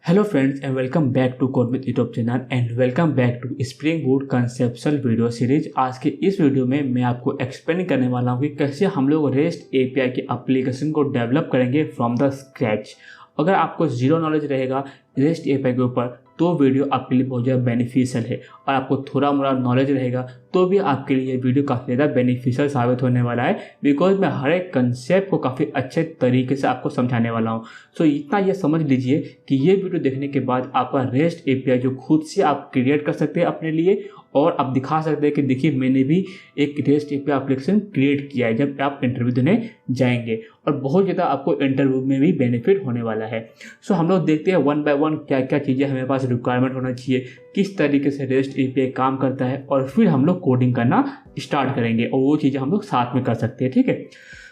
Hello friends and welcome back to Code with YouTube channel and welcome back to Spring Boot Conceptual video series. आज के इस video में मैं आपको explain करने वाला हूँ कि कैसे हम लोग REST API की एप्लीकेशन को डेवलप करेंगे फ्रॉम द स्क्रैच। अगर आपको जीरो नॉलेज रहेगा REST API के ऊपर तो वीडियो आपके लिए बहुत ज़्यादा बेनिफिशियल है, और आपको थोड़ा मोड़ा नॉलेज रहेगा तो भी आपके लिए ये वीडियो काफ़ी ज़्यादा बेनिफिशियल साबित होने वाला है, बिकॉज मैं हर एक कंसेप्ट को काफ़ी अच्छे तरीके से आपको समझाने वाला हूँ। सो इतना ये समझ लीजिए कि ये वीडियो देखने के बाद आपका REST API जो खुद से आप क्रिएट कर सकते हैं अपने लिए, और आप दिखा सकते हैं कि देखिए मैंने भी एक REST API एप्लीकेशन क्रिएट किया है जब आप इंटरव्यू देने जाएंगे, और बहुत ज़्यादा आपको इंटरव्यू में भी बेनिफिट होने वाला है। सो हम लोग देखते हैं वन बाय वन क्या क्या चीज़ें हमारे पास रिक्वायरमेंट होना चाहिए, किस तरीके से REST API काम करता है, और फिर हम लोग कोडिंग करना स्टार्ट करेंगे और वो चीज़ें हम लोग साथ में कर सकते हैं। ठीक है।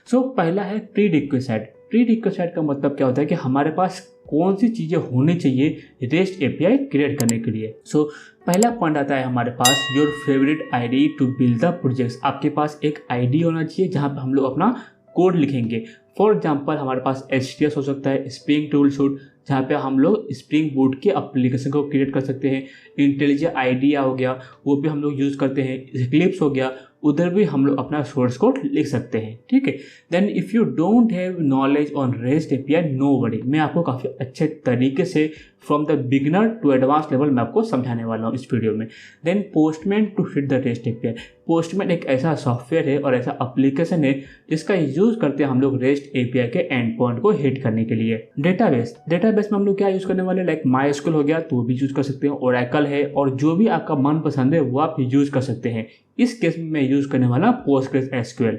सो पहला है प्री रिक्वेस्ट। प्री रिक्वेस्ट का मतलब क्या होता है कि हमारे पास कौन सी चीज़ें होनी चाहिए REST API क्रिएट करने के लिए। सो पहला पॉइंट आता है हमारे पास your favourite ID to build the projects. आपके पास एक आईडी होना चाहिए जहाँ पे हम लोग अपना कोड लिखेंगे। फॉर एग्जांपल हमारे पास HTS हो सकता है, स्प्रिंग टूल सूट जहाँ पे हम लोग स्प्रिंग बूट के एप्लीकेशन को क्रिएट कर सकते हैं। इंटेलिजेंट आइडिया हो गया, वो भी हम लोग यूज़ करते हैं। इक्लिप्स हो गया, उधर भी हम लोग अपना सोर्स कोड लिख सकते हैं। ठीक है। Then if you don't have knowledge on REST API no worry, मैं आपको काफ़ी अच्छे तरीके से from the beginner to advance level मैं आपको समझाने वाला हूँ इस वीडियो में। Then Postman to hit the REST API। Postman एक ऐसा सॉफ्टवेयर है और ऐसा एप्लीकेशन है जिसका यूज़ करते हैं हम लोग REST API के एंड पॉइंट को हिट करने के लिए। डेटाबेस में हम लोग क्या यूज़ करने वाले, लाइक MySQL हो गया तो वो भी यूज़ कर सकते हैं, Oracle है, और जो भी आपका मन पसंद है वो आप यूज़ कर सकते हैं। इस केस में मैं यूज़ करने वाला PostgreSQL।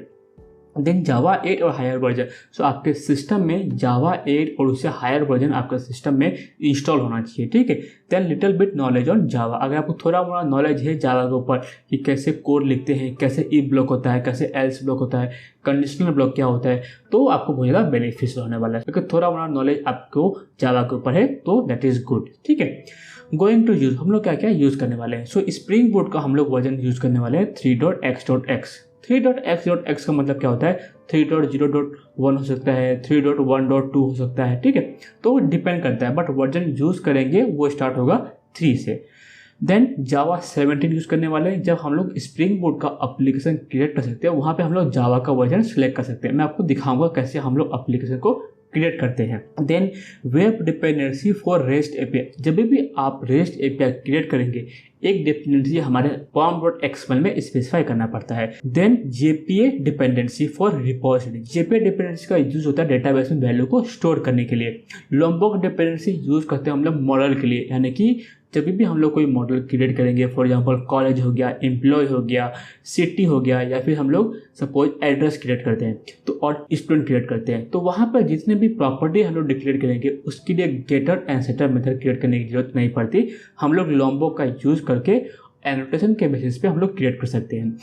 देन जावा 8 और हायर वर्जन। सो आपके सिस्टम में जावा 8 और उससे हायर वर्जन आपका सिस्टम में इंस्टॉल होना चाहिए। ठीक है। Then little bit knowledge on Java. अगर आपको थोड़ा मोड़ा नॉलेज है जावा के ऊपर कि कैसे कोड लिखते हैं, कैसे इफ ब्लॉक होता है, कैसे एल्स ब्लॉक होता है, कंडीशनल ब्लॉक क्या होता है, तो आपको बहुत ज़्यादा बेनिफिशियल होने वाला है। अगर थोड़ा मोड़ा नॉलेज आपको जावा के ऊपर है तो दैट इज़ गुड। ठीक है। गोइंग टू यूज़ हम लोग क्या क्या यूज़ करने वाले हैं। सो स्प्रिंग बूट का हम लोग वर्जन यूज़ करने वाले हैं 3.x.x। 3.x.x का मतलब क्या होता है, 3.0.1 हो सकता है, 3.1.2 हो सकता है। ठीक है। तो डिपेंड करता है, बट वर्जन यूज़ करेंगे वो स्टार्ट होगा 3 से। देन जावा 17 यूज़ करने वाले हैं। जब हम लोग स्प्रिंग बूट का एप्लीकेशन क्रिएट कर सकते हैं वहाँ पे हम लोग जावा का वर्जन सेलेक्ट कर सकते हैं। मैं आपको दिखाऊंगा कैसे हम लोग एप्लीकेशन को क्रिएट करते हैं। Then web dependency for REST API। जब भी आप REST API क्रिएट करेंगे एक डिपेंडेंसी हमारे pom.xml में स्पेसिफाई करना पड़ता है। Then JPA dependency for repository. JPA dependency का यूज होता है डेटाबेस में वैल्यू को स्टोर करने के लिए। Lombok डिपेंडेंसी यूज करते हैं हम लोग मॉडल के लिए, यानी कि जब भी हम लोग कोई मॉडल क्रिएट करेंगे, फॉर एग्जांपल कॉलेज हो गया, एम्प्लॉय हो गया, सिटी हो गया, या फिर हम लोग सपोज एड्रेस क्रिएट करते हैं तो, और स्टूडेंट क्रिएट करते हैं तो वहाँ पर जितने भी प्रॉपर्टी हम लोग डिक्लेयर करेंगे उसके लिए getter and setter method create करने की जरूरत नहीं पड़ती। हम लोग Lombok का यूज़ करके एनोटेशन के बेसिस पे हम लोग क्रिएट कर सकते हैं।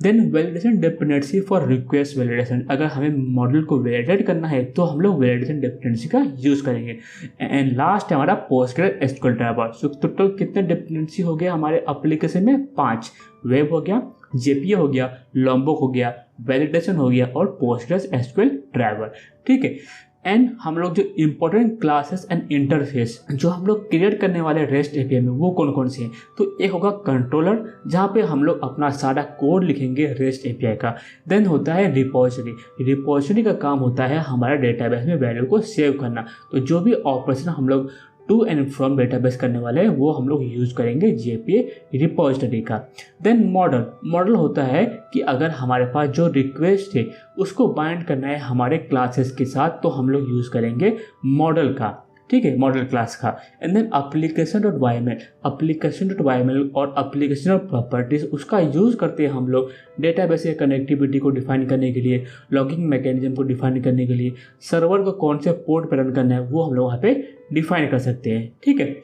Then validation dependency for request validation. अगर हमें मॉडल को वैलिडेट करना है तो हम लोग वैलिडेशन डिपेंडेंसी का यूज़ करेंगे। एंड लास्ट है हमारा PostgreSQL ड्राइवर। सो टोटल कितने डिपेंडेंसी हो गया हमारे एप्लीकेशन में, 5। वेब हो गया, JPA हो गया, Lombok हो गया, वैलिडेशन हो गया, और PostgreSQL ड्राइवर। ठीक है। एंड हम लोग जो इम्पोर्टेंट क्लासेस एंड इंटरफेस जो हम लोग क्रिएट करने वाले REST API में वो कौन कौन से हैं, तो एक होगा कंट्रोलर जहाँ पे हम लोग अपना सारा कोड लिखेंगे REST API का। देन होता है रिपोजिटरी। रिपोजिटरी का काम होता है हमारा डेटाबेस में वैल्यू को सेव करना, तो जो भी ऑपरेशन हम लोग टू एंड फ्रॉम डेटाबेस करने वाले हैं वो हम लोग यूज़ करेंगे JPA रिपोजिटरी का। देन मॉडल होता है कि अगर हमारे पास जो रिक्वेस्ट है उसको बाइंड करना है हमारे क्लासेस के साथ तो हम लोग यूज़ करेंगे मॉडल का। ठीक है, मॉडल क्लास का। एंड देन application.yml और application प्रॉपर्टीज उसका यूज़ करते हैं हम लोग डेटाबेस के कनेक्टिविटी को डिफाइन करने के लिए, लॉगिंग मैकेनिज्म को डिफाइन करने के लिए, सर्वर को कौन से पोर्ट पर रन करना है वो हम लोग वहाँ पे डिफाइन कर सकते हैं। ठीक है।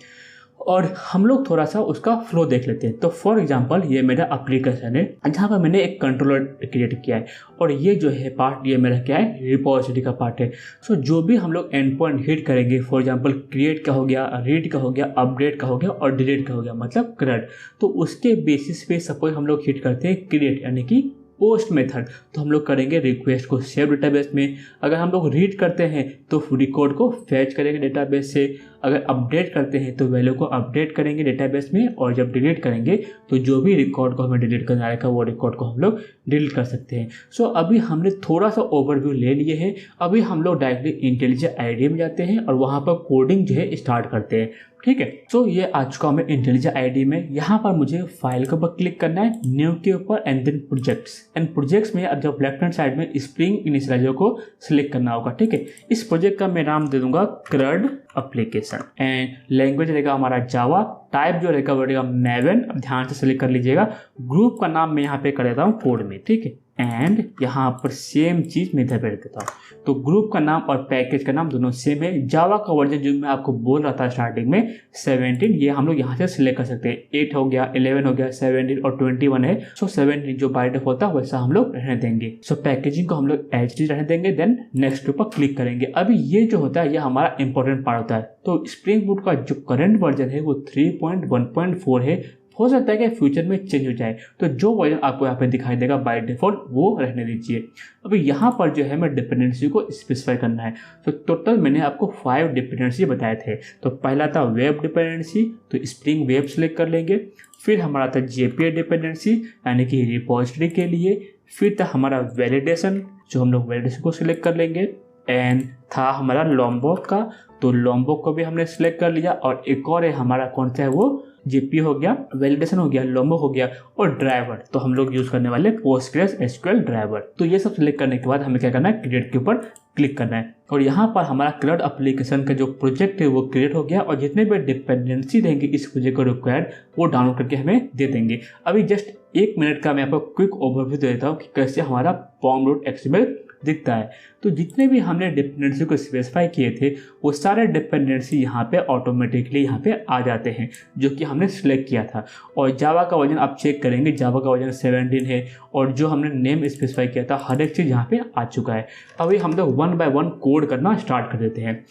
और हम लोग थोड़ा सा उसका फ्लो देख लेते हैं। तो फॉर एग्जांपल ये मेरा एप्लीकेशन है जहाँ पर मैंने एक कंट्रोलर क्रिएट किया है, और ये जो है पार्ट ये मेरा क्या है, रिपोजिटरी का पार्ट है। सो जो भी हम लोग एंड पॉइंट हिट करेंगे, फॉर एग्जांपल क्रिएट का हो गया, रीड का हो गया, अपडेट का हो गया, और डिलीट का हो गया, मतलब CRUD, तो उसके बेसिस पे सपोज हम लोग हिट करते हैं क्रिएट यानी कि पोस्ट मेथड, तो हम लोग करेंगे रिक्वेस्ट को सेव डेटाबेस में। अगर हम लोग रीड करते हैं तो रिकॉर्ड को फैच करेंगे डेटाबेस से, अगर अपडेट करते हैं तो वैल्यू को अपडेट करेंगे डेटाबेस में, और जब डिलीट करेंगे तो जो भी रिकॉर्ड को हमें डिलीट करना रहेगा वो रिकॉर्ड को हम लोग डिलीट कर सकते हैं। सो अभी हमने थोड़ा सा ओवरव्यू ले लिए हैं। अभी हम लोग डायरेक्टली इंटेलिजेंट आईडी में जाते हैं और वहाँ पर कोडिंग जो है स्टार्ट करते हैं। ठीक है, सो ये आ चुका हमें इंटेलिजेंट आईडी में। यहाँ पर मुझे फाइल के ऊपर क्लिक करना है, न्यू के ऊपर, and then projects. And projects में अब जब लेफ्ट हैंड साइड में स्प्रिंग इनिशियलाइजर को सिलेक्ट करना होगा। ठीक है, इस प्रोजेक्ट का मैं नाम दे दूंगा CRUD एप्लीकेशन, एंड लैंग्वेज रहेगा हमारा जावा, टाइप जो रहेगा वो रहेगा Maven। अब ध्यान से सिलेक्ट कर लीजिएगा। ग्रुप का नाम मैं यहाँ पे कर देता हूँ कोड में। ठीक है, एंड यहाँ पर सेम चीज़ मैं इधर पे रख देता हूँ। तो ग्रुप का नाम और पैकेज का नाम दोनों सेम है। जावा का वर्जन जो मैं आपको बोल रहा था स्टार्टिंग में 17, ये हम लोग यहाँ से सिलेक्ट कर सकते हैं। 8 हो गया, 11 हो गया, 17 और 21 है। सो 17 जो बाय डिफॉल्ट था वैसा हम लोग रहने देंगे। सो पैकेजिंग को हम लोग HD रहने देंगे, देन नेक्स्ट के ऊपर क्लिक करेंगे। अभी ये जो होता है ये हमारा इंपॉर्टेंट पार्ट होता है। तो स्प्रिंग बूट का जो करंट वर्जन है वो 3.1.4 है। हो सकता है कि फ्यूचर में चेंज हो जाए, तो जो वर्जन आपको यहाँ पे दिखाई देगा बाय डिफॉल्ट वो रहने दीजिए। अभी यहाँ पर जो है मैं डिपेंडेंसी को स्पेसिफाई करना है। तो टोटल मैंने आपको 5 डिपेंडेंसी बताए थे। तो पहला था वेब डिपेंडेंसी, तो स्प्रिंग वेब सेलेक्ट कर लेंगे। फिर हमारा था JPA डिपेंडेंसी यानी कि रिपोजिटरी के लिए। फिर था हमारा वैलिडेशन, जो हम लोग वैलिडेशन को सिलेक्ट कर लेंगे। एंड था हमारा लॉम्बॉक का, तो लॉम्बॉक को भी हमने सिलेक्ट कर लिया। और एक और है हमारा कौन सा है वो JPA हो गया, वैलिडेशन हो गया, लॉम्बॉक हो गया, और ड्राइवर तो हम लोग यूज करने वाले PostgreSQL ड्राइवर। तो ये सब सिलेक्ट करने के बाद हमें क्या करना है, क्रिएट के ऊपर क्लिक करना है। और यहाँ पर हमारा CRUD एप्लीकेशन का जो प्रोजेक्ट है वो क्रिएट हो गया, और जितने भी डिपेंडेंसी रहेंगे इस प्रोजेक्ट को रिक्वायर्ड वो डाउनलोड करके हमें दे देंगे। अभी जस्ट 1 मिनट का मैं आपको क्विक ओवरव्यू दे देता हूँ कि कैसे हमारा pom.xml दिखता है। तो जितने भी हमने डिपेंडेंसी को स्पेसिफाई किए थे वो सारे डिपेंडेंसी यहाँ पे ऑटोमेटिकली यहाँ पे आ जाते हैं जो कि हमने सिलेक्ट किया था। और जावा का वर्जन आप चेक करेंगे, जावा का वर्जन 17 है, और जो हमने नेम स्पेसिफाई किया था हर एक चीज़ यहाँ पे आ चुका है। अभी हम लोग 1 बाय 1 कोड करना स्टार्ट कर देते हैं।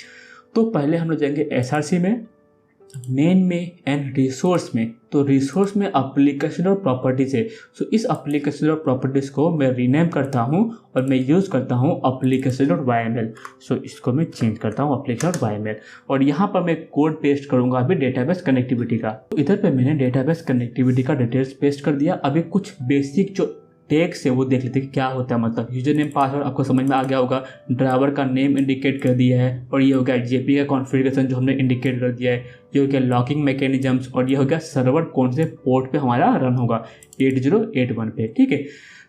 तो पहले हम लोग जाएंगे SRC में, मेन में, एंड रिसोर्स में। तो रिसोर्स में एप्लीकेशन और प्रॉपर्टीज है। सो इस एप्लीकेशन और प्रॉपर्टीज को मैं रीनेम करता हूँ और मैं यूज़ करता हूँ application.yml। सो इसको मैं चेंज करता हूँ application.yml, और यहाँ पर मैं कोड पेस्ट करूँगा अभी डेटाबेस कनेक्टिविटी का। तो इधर पे मैंने डेटाबेस कनेक्टिविटी का डिटेल्स पेस्ट कर दिया। अभी कुछ बेसिक जो टैग्स है वो देख लेते हैं कि क्या होता है। मतलब यूजर नेम पासवर्ड आपको समझ में आ गया होगा, ड्राइवर का नेम इंडिकेट कर दिया है, और ये हो गया JPA का कॉन्फ़िगरेशन जो हमने इंडिकेट कर दिया है, ये हो गया लॉकिंग मैकेनिज्म्स, और ये हो गया सर्वर कौन से पोर्ट पे हमारा रन होगा 8081 पे। ठीक है,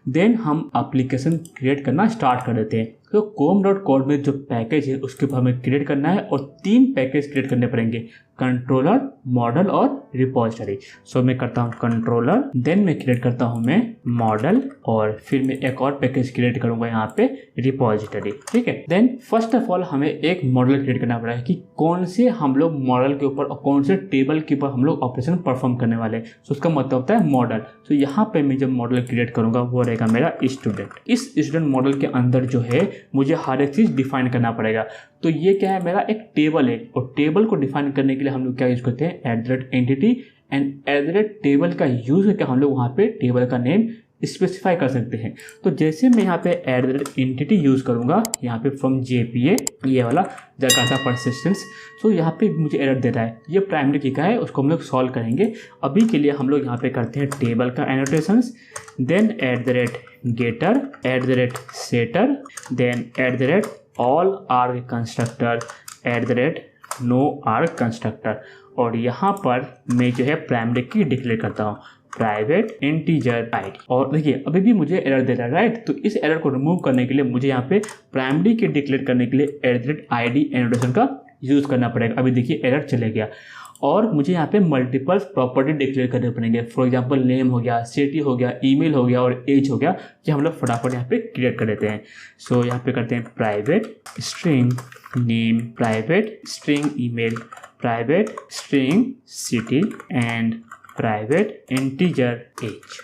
देन हम एप्लीकेशन क्रिएट करना स्टार्ट कर देते हैं। तो com.code में जो पैकेज है उसके ऊपर हमें क्रिएट करना है, और 3 पैकेज क्रिएट करने पड़ेंगे, कंट्रोलर, मॉडल और रिपोजिटरी। सो मैं करता हूँ कंट्रोलर, देन मैं क्रिएट करता हूँ मैं मॉडल, और फिर मैं एक और पैकेज क्रिएट करूँगा यहाँ पे रिपोजिटरी। ठीक है, देन फर्स्ट ऑफ ऑल हमें एक मॉडल क्रिएट करना पड़ेगा कि कौन से हम लोग मॉडल के ऊपर और कौन से टेबल के ऊपर हम लोग ऑपरेशन परफॉर्म करने वाले हैं। सो उसका मतलब होता है मॉडल। तो यहाँ पे मैं जब मॉडल क्रिएट करूँगा वो रहेगा मेरा स्टूडेंट। इस स्टूडेंट मॉडल के अंदर जो है मुझे हर एक चीज़ डिफाइन करना पड़ेगा। तो ये क्या है, मेरा एक टेबल है, और टेबल को डिफाइन करने के लिए हम लोग क्या यूज़ करते हैं, @entity, एंड @टेबल का यूज़ करके हम लोग वहाँ पे टेबल का नेम स्पेसिफाई कर सकते हैं। तो जैसे मैं यहाँ पे @entity यूज़ करूँगा, यहाँ पे फ्रॉम JPA ये वाला जकार्ता परसिस्टेंस, तो यहाँ पे मुझे एरर देता है। ये प्राइमरी की का है, उसको हम लोग सॉल्व करेंगे। अभी के लिए हम लोग यहाँ पे करते हैं टेबल का annotations, then @getter, @setter, then all arg constructor, no arg constructor, और यहाँ पर मैं जो है प्राइमरी की डिक्लेयर करता हूँ प्राइवेट इंटीजर ID। और देखिए अभी भी मुझे एरर दे रहा है, राइट। तो इस एरर को रिमूव करने के लिए मुझे यहाँ पे प्राइमरी की डिक्लेयर करने के लिए @id एनोटेशन का यूज़ करना पड़ेगा। अभी देखिए एरर चले गया। और मुझे यहाँ पे मल्टीपल प्रॉपर्टी डिक्लेयर करने पड़ेंगे। फॉर एग्जांपल नेम हो गया, सिटी हो गया, ईमेल हो गया और एज हो गया, कि हम लोग फटाफट यहाँ पे क्रिएट कर देते हैं। सो यहाँ पे करते हैं private string name, private string email, private string city, and private integer age.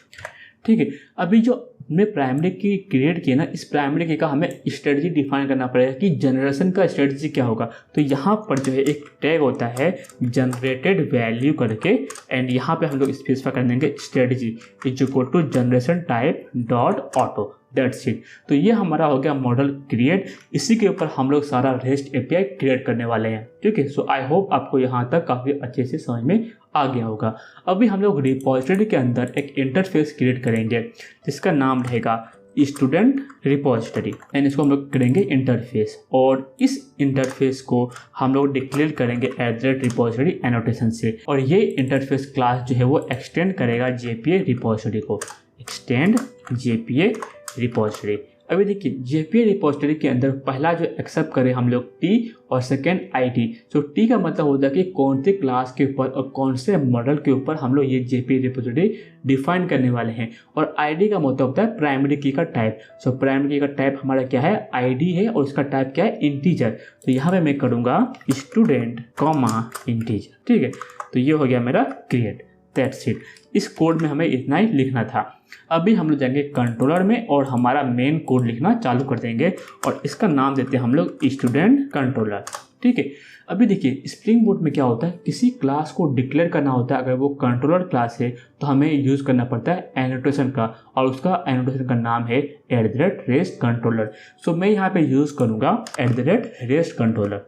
ठीक है, अभी जो हमने प्राइमरी की क्रिएट किया ना, इस प्राइमरी की का हमें स्ट्रेटजी डिफाइन करना पड़ेगा कि जनरेशन का स्ट्रेटजी क्या होगा। तो यहाँ पर जो है एक टैग होता है जनरेटेड वैल्यू करके, एंड यहाँ पे हम लोग स्पेसिफाई कर देंगे strategy is equal to generation type dot auto. That's it. तो ये हमारा हो गया मॉडल क्रिएट। इसी के ऊपर हम लोग सारा रेस्ट एपीआई क्रिएट करने वाले हैं, ठीक है। सो आई होप आपको यहाँ तक काफ़ी अच्छे से समझ में आ गया होगा। अभी हम लोग रिपोजिटरी के अंदर एक इंटरफेस क्रिएट करेंगे जिसका नाम रहेगा स्टूडेंट रिपोजिटरी, एंड इसको हम लोग करेंगे इंटरफेस, और इस इंटरफेस को हम लोग डिक्लेयर करेंगे @रिपोजिटरी एनोटेशन से, और ये इंटरफेस क्लास जो है वो एक्सटेंड करेगा जेपीए रिपोजिटरी को, एक्सटेंड जेपीए रिपोजिटरी। अभी देखिए जेपीए रिपोजिटरी के अंदर पहला जो एक्सेप्ट करें हम लोग टी और सेकेंड आईडी। सो टी का मतलब होता है कि कौन से क्लास के ऊपर और कौन से मॉडल के ऊपर हम लोग ये जेपीए रिपोजिटरी डिफाइन करने वाले हैं, और आईडी का मतलब होता है प्राइमरी की का टाइप। सो प्राइमरी की का टाइप हमारा क्या है, आईडी है, और उसका टाइप क्या है, इंटीजर। तो यहाँ पे मैं करूँगा स्टूडेंट कॉमा इंटीजर, ठीक है। तो ये हो गया मेरा क्रिएट, दैट्स इट। इस कोड में हमें इतना ही लिखना था। अभी हम लोग जाएंगे कंट्रोलर में और हमारा मेन कोड लिखना चालू कर देंगे, और इसका नाम देते हैं हम लोग स्टूडेंट कंट्रोलर, ठीक है। अभी देखिए स्प्रिंग बूट में क्या होता है, किसी क्लास को डिक्लेयर करना होता है। अगर वो कंट्रोलर क्लास है तो हमें यूज़ करना पड़ता है एनोटेशन का, और उसका एनोटेशन का नाम है @रेस्ट कंट्रोलर। सो मैं यहाँ पे यूज़ करूँगा @रेस्ट कंट्रोलर,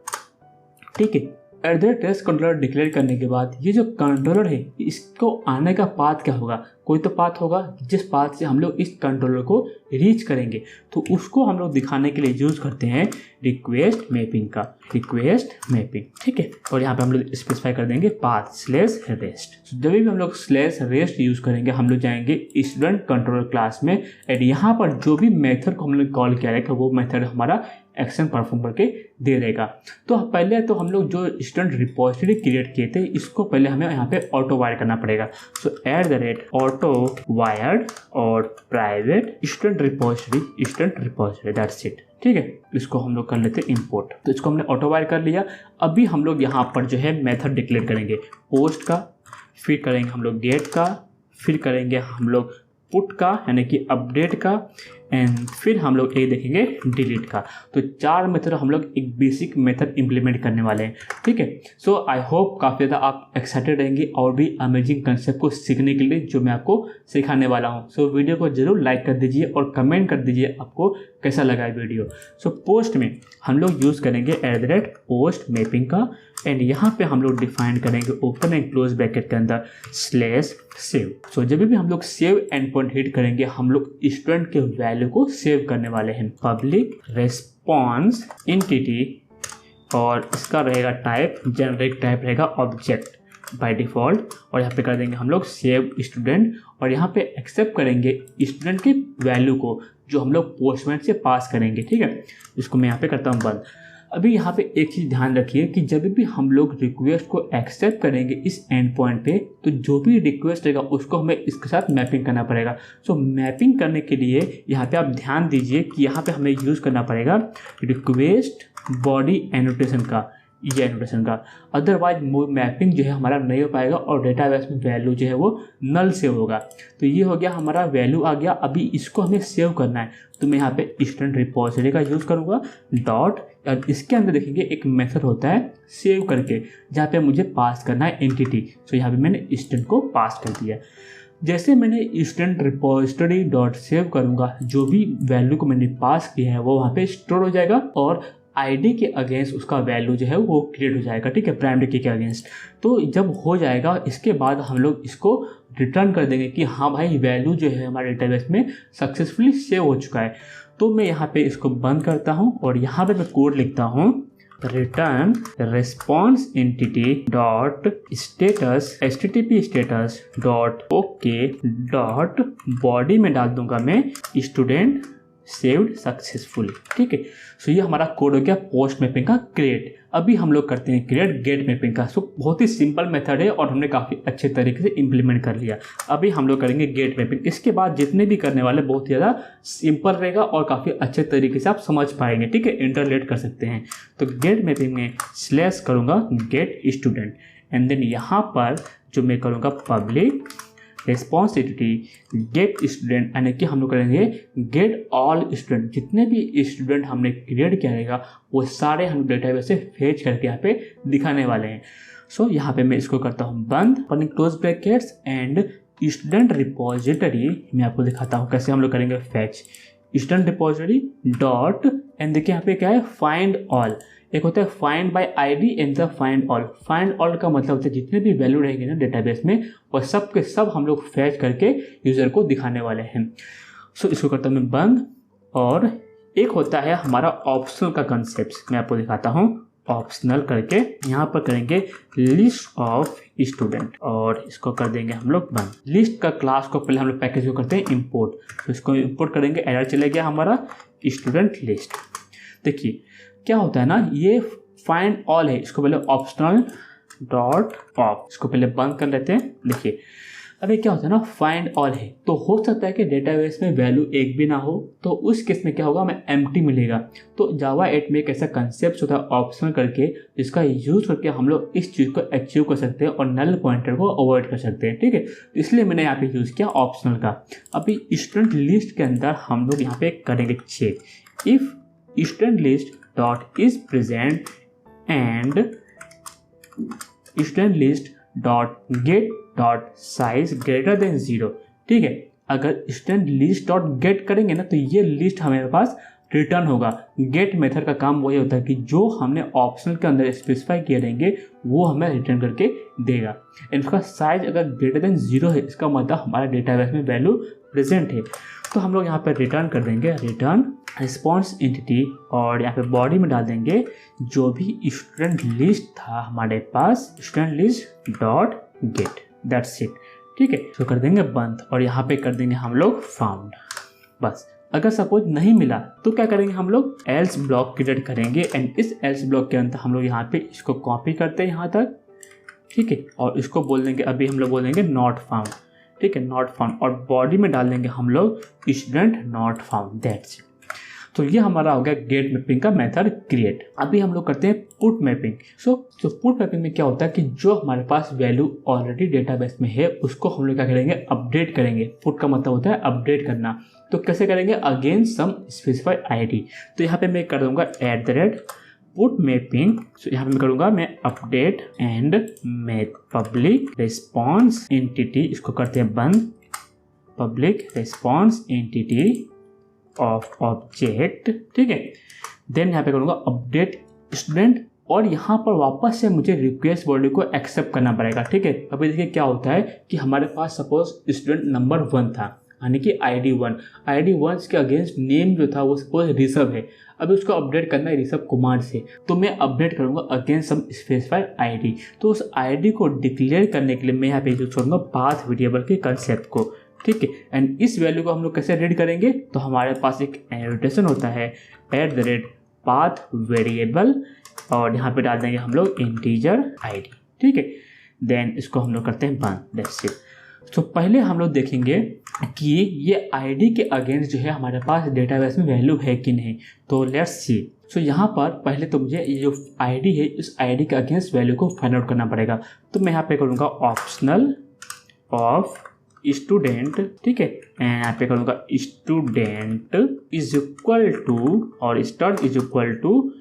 ठीक है। @रेस्ट कंट्रोलर डिक्लेयर करने के बाद ये जो कंट्रोलर है इसको आने का पाथ क्या होगा, कोई तो पाथ होगा जिस पाथ से हम लोग इस कंट्रोलर को रीच करेंगे। तो उसको हम लोग दिखाने के लिए यूज़ करते हैं रिक्वेस्ट मैपिंग का, रिक्वेस्ट मैपिंग, ठीक है। और यहाँ पे हम लोग स्पेसिफाई कर देंगे पाथ /रेस्ट। जब भी हम लोग /रेस्ट यूज़ करेंगे हम लोग जाएंगे स्टूडेंट कंट्रोलर क्लास में, एंड यहाँ पर जो भी मेथड को हम लोग कॉल किया है वो मेथड हमारा एक्शन परफॉर्म करके दे देगा। तो पहले तो हम लोग जो स्टूडेंट रिपोजिटरी क्रिएट किए थे इसको पहले हमें यहाँ पे ऑटो वायर करना पड़ेगा। सो ऑटो वायर्ड और private student repository that's it, ठीक है। इसको हम लोग कर लेते हैं इंपोर्ट। तो इसको हमने ऑटो वायर कर लिया। अभी हम लोग यहाँ पर जो है मेथड डिक्लेयर करेंगे पोस्ट का, फिर करेंगे हम लोग गेट का, फिर करेंगे हम लोग पुट का यानी कि अपडेट का, एंड फिर हम लोग एक देखेंगे डिलीट का। तो 4 मेथड हम लोग एक बेसिक मेथड इंप्लीमेंट करने वाले हैं, ठीक है। सो आई होप काफ़ी ज़्यादा आप एक्साइटेड रहेंगे और भी अमेजिंग कंसेप्ट को सीखने के लिए जो मैं आपको सिखाने वाला हूं। सो वीडियो को जरूर लाइक कर दीजिए और कमेंट कर दीजिए आपको कैसा लगा है वीडियो। सो पोस्ट में हम लोग यूज़ करेंगे @पोस्ट मैपिंग का, एंड यहाँ पे हम लोग डिफाइन करेंगे ओपन एंड क्लोज ब्रैकेट के अंदर /सेव। सो जब भी हम लोग सेव एंड पॉइंट हिट करेंगे हम लोग स्टूडेंट के वैल्यू को सेव करने वाले हैं, पब्लिक रेस्पॉन्स एंटिटी, और इसका रहेगा टाइप जेनरिक टाइप रहेगा ऑब्जेक्ट बाय डिफॉल्ट, और यहाँ पे कर देंगे हम लोग सेव स्टूडेंट, और यहाँ पे एक्सेप्ट करेंगे स्टूडेंट की वैल्यू को जो हम लोग पोस्टमैन से पास करेंगे, ठीक है। इसको मैं यहाँ पे करता हूँ बंद। अभी यहाँ पे एक चीज़ ध्यान रखिए कि जब भी हम लोग रिक्वेस्ट को एक्सेप्ट करेंगे इस एंड पॉइंट पे, तो जो भी रिक्वेस्ट रहेगा उसको हमें इसके साथ मैपिंग करना पड़ेगा। सो मैपिंग करने के लिए यहाँ पे आप ध्यान दीजिए कि यहाँ पे हमें यूज़ करना पड़ेगा रिक्वेस्ट बॉडी एनोटेशन का, ये एनोटेशन का, अदरवाइज मैपिंग जो है हमारा नहीं हो पाएगा और डेटाबेस में वैल्यू जो है वो नल सेव होगा। तो ये हो गया हमारा वैल्यू आ गया। अभी इसको हमें सेव करना है तो मैं यहाँ पे स्टूडेंट रिपोजिटरी का यूज़ करूँगा डॉट, और इसके अंदर देखेंगे एक मेथड होता है सेव करके जहाँ पे मुझे पास करना है एंटिटी। सो यहाँ पे मैंने स्टूडेंट को पास कर दिया। जैसे मैंने स्टूडेंट रिपोजिटरी डॉट सेव करूँगा जो भी वैल्यू को मैंने पास किया है वो वहाँ पे स्टोर हो जाएगा, और आईडी के अगेंस्ट उसका वैल्यू जो है वो क्रिएट हो जाएगा, ठीक है, प्राइमरी की के अगेंस्ट। तो जब हो जाएगा इसके बाद हम लोग इसको रिटर्न कर देंगे कि हाँ भाई वैल्यू जो है हमारे डेटाबेस में सक्सेसफुली सेव हो चुका है। तो मैं यहाँ पे इसको बंद करता हूँ और यहाँ पे मैं कोड लिखता हूँ return response entity dot status HTTP status dot okay dot body में डाल दूंगा मैं स्टूडेंट सेव्ड सक्सेसफुल, ठीक है। सो ये हमारा कोड हो गया पोस्ट मैपिंग का क्रिएट। अभी हम लोग करते हैं क्रिएट गेट मैपिंग का। सो बहुत ही सिंपल मेथड है और हमने काफ़ी अच्छे तरीके से इंप्लीमेंट कर लिया। अभी हम लोग करेंगे गेट मैपिंग। इसके बाद जितने भी करने वाले बहुत ज़्यादा सिंपल रहेगा और काफ़ी अच्छे तरीके से आप समझ पाएंगे, ठीक है, इंटरलेट कर सकते हैं। तो गेट मैपिंग में स्लैश करूँगा गेट स्टूडेंट, एंड देन यहाँ पर जो मैं करूँगा public response entity get student, यानी कि हम लोग करेंगे गेट ऑल स्टूडेंट। जितने भी स्टूडेंट हमने क्रिएट किया रहेगा वो सारे हम डेटाबेस से फेच करके यहाँ पे दिखाने वाले हैं। सो यहाँ पे मैं इसको करता हूँ बंद, open close brackets, and student repository मैं आपको दिखाता हूँ कैसे हम लोग करेंगे fetch student repository dot and देखिए यहाँ पे क्या है फाइंड ऑल। एक होता है find by ID and the find all. Find all का मतलब होता है जितने भी वैल्यू रहेंगे ना डेटाबेस में वो सब के सब हम लोग फैच करके यूज़र को दिखाने वाले हैं। सो इसको करता हूँ मैं बंद। और एक होता है हमारा ऑप्शनल का कंसेप्ट, मैं आपको दिखाता हूँ। ऑप्शनल करके यहाँ पर करेंगे लिस्ट ऑफ स्टूडेंट और इसको कर देंगे हम लोग बंद। लिस्ट का क्लास को पहले हम लोग पैकेज को करते हैं इंपोर्ट, तो इसको इंपोर्ट करेंगे। एरर चले गया हमारा स्टूडेंट लिस्ट। देखिए क्या होता है ना, ये फाइंड ऑल है, इसको पहले ऑप्शनल डॉट ऑफ, इसको पहले बंद कर लेते हैं। देखिए अभी क्या होता है ना, फाइंड ऑल है तो हो सकता है कि डेटाबेस में वैल्यू एक भी ना हो, तो उस केस में क्या होगा, हमें एम्प्टी मिलेगा। तो जावा 8 में एक ऐसा कंसेप्ट होता है ऑप्शनल करके, जिसका यूज करके हम लोग इस चीज़ को अचीव कर सकते हैं और नल पॉइंटर को अवॉइड कर सकते हैं। ठीक है, तो इसलिए मैंने यहाँ पे यूज़ किया ऑप्शनल का। अभी स्टूडेंट लिस्ट के अंदर हम लोग यहाँ पे करेंगे check if student list dot is present and student list dot get dot size greater than 0। ठीक है, अगर स्टूडेंट लिस्ट डॉट गेट करेंगे ना तो ये लिस्ट हमारे पास रिटर्न होगा। गेट मेथड का काम वही होता है कि जो हमने ऑप्शनल के अंदर स्पेसिफाई किए रहेंगे वो हमें रिटर्न करके देगा। इसका साइज अगर ग्रेटर देन 0 है, इसका मतलब हमारा डेटाबेस में वैल्यू प्रेजेंट है। तो हम लोग यहाँ पर रिटर्न कर देंगे रिटर्न रिस्पॉन्स एंटिटी और यहाँ पे बॉडी में डाल देंगे जो भी स्टूडेंट लिस्ट था हमारे पास, student list dot get, that's it. ठीक है, तो कर देंगे बंद और यहाँ पे कर देंगे हम लोग फाउंड। बस अगर सपोज नहीं मिला तो क्या करेंगे, हम लोग एल्स ब्लॉक क्रिएट करेंगे एंड इस एल्स ब्लॉक के अंदर हम लोग यहाँ पे इसको कॉपी करते हैं यहाँ तक। ठीक है, और इसको बोल देंगे, अभी हम लोग बोल देंगे नॉट फाउंड। ठीक है, नॉट फाउंड और बॉडी में डाल देंगे हम लोग student not found, that's it. तो ये हमारा हो गया गेट मैपिंग का मेथड क्रिएट। अभी हम लोग करते हैं put mapping. So put mapping में क्या होता है कि जो हमारे पास वैल्यू ऑलरेडी डेटाबेस में है उसको हम लोग क्या करेंगे, अपडेट करेंगे। पुट का मतलब होता है अपडेट करना। तो कैसे करेंगे, अगेंस्ट सम स्पेसिफाइड आईडी। तो यहाँ पे मैं कर दूंगा @ पुट मैपिंग। सो यहाँ पे मैं करूँगा मैं update and make public response entity, इसको करते हैं बंद, public response entity of object. ठीक है, देन यहाँ पे करूँगा अपडेट स्टूडेंट और यहाँ पर वापस से मुझे रिक्वेस्ट बॉडी को एक्सेप्ट करना पड़ेगा। ठीक है, अभी देखिए क्या होता है कि हमारे पास सपोज स्टूडेंट नंबर 1 था, यानी कि ID 1 के अगेंस्ट नेम जो था वो सपोज ऋषभ है। अभी उसको अपडेट करना है ऋषभ कुमार से, तो मैं अपडेट करूँगा अगेंस्ट सम स्पेसिफाइड ID। तो उस ID को डिक्लेयर करने के लिए मैं यहाँ पे यूज करूँगा पाथ वेरिएबल के कंसेप्ट को। ठीक है, एंड इस वैल्यू को हम लोग कैसे रीड करेंगे, तो हमारे पास एक एनोटेशन होता है @path वेरिएबल और यहाँ पे डाल देंगे हम लोग इंटीजर ID। ठीक है, देन इसको हम लोग करते हैं बंद, दैट्स इट। तो पहले हम लोग देखेंगे कि ये ID के अगेंस्ट जो है हमारे पास डेटाबेस में वैल्यू है कि नहीं। तो लेट्स सी। सो यहाँ पर पहले तो मुझे ये जो ID है इस ID के अगेंस्ट वैल्यू को फाइंड आउट करना पड़ेगा। तो मैं यहाँ पे करूँगा ऑप्शनल ऑफ स्टूडेंट। ठीक है, यहाँ पे करूँगा स्टूडेंट इज इक्वल टू और start is equal to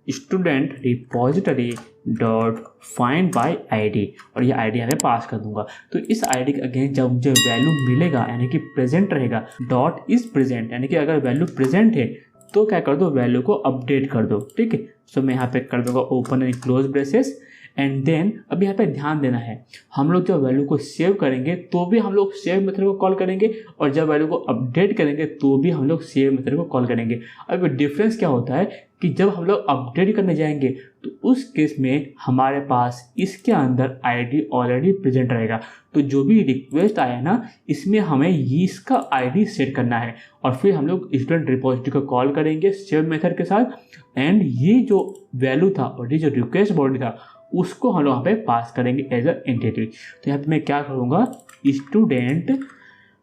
student repository dot find by ID और ये ID हमें पास कर दूंगा। तो इस ID के अगेंस्ट जब मुझे वैल्यू मिलेगा यानी कि प्रेजेंट रहेगा, डॉट इज प्रेजेंट यानी कि अगर वैल्यू प्रेजेंट है तो क्या कर दो, वैल्यू को अपडेट कर दो। ठीक है, सो मैं यहाँ पे कर दूंगा open and close braces and then अब यहाँ पे ध्यान देना है, हम लोग जब वैल्यू को सेव करेंगे तो भी हम लोग सेव मेथड को कॉल करेंगे और जब वैल्यू को अपडेट करेंगे तो भी हम लोग सेव मेथड को कॉल करेंगे। अब डिफरेंस क्या होता है कि जब हम लोग अपडेट करने जाएंगे तो उस केस में हमारे पास इसके अंदर ID ऑलरेडी प्रेजेंट रहेगा। तो जो भी रिक्वेस्ट आया ना इसमें हमें इसका ID सेट करना है और फिर हम लोग स्टूडेंट रिपोजिटरी को कॉल करेंगे सेव मेथड के साथ एंड ये जो वैल्यू था और ये जो रिक्वेस्ट बॉडी था उसको हम लोग यहाँ पे पास करेंगे एज अ एंटिटी। तो यहाँ पे मैं क्या करूँगा, स्टूडेंट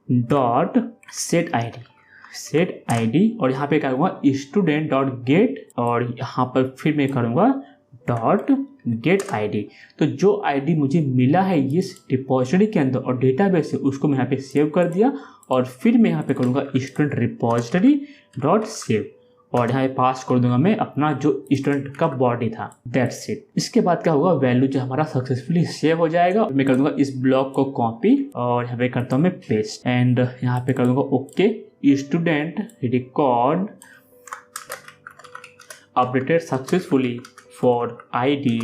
डॉट सेट ID और यहाँ पे क्या करूँगा स्टूडेंट डॉट गेट और यहाँ पर फिर मैं करूँगा डॉट गेट ID। तो जो ID मुझे मिला है इस रिपोजिटरी के अंदर और डेटाबेस से उसको मैं यहाँ पे सेव कर दिया और फिर मैं यहाँ पे करूँगा स्टूडेंट रिपोजिटरी डॉट सेव और यहाँ पे पास कर दूंगा मैं अपना जो स्टूडेंट का बॉडी था, दैट्स इट। इसके बाद क्या होगा, वैल्यू जो हमारा सक्सेसफुली सेव हो जाएगा। मैं कर दूंगा इस ब्लॉक को कॉपी और यहाँ पे करता हूँ मैं पेस्ट एंड यहाँ पे कर दूंगा okay student record updated successfully for ID,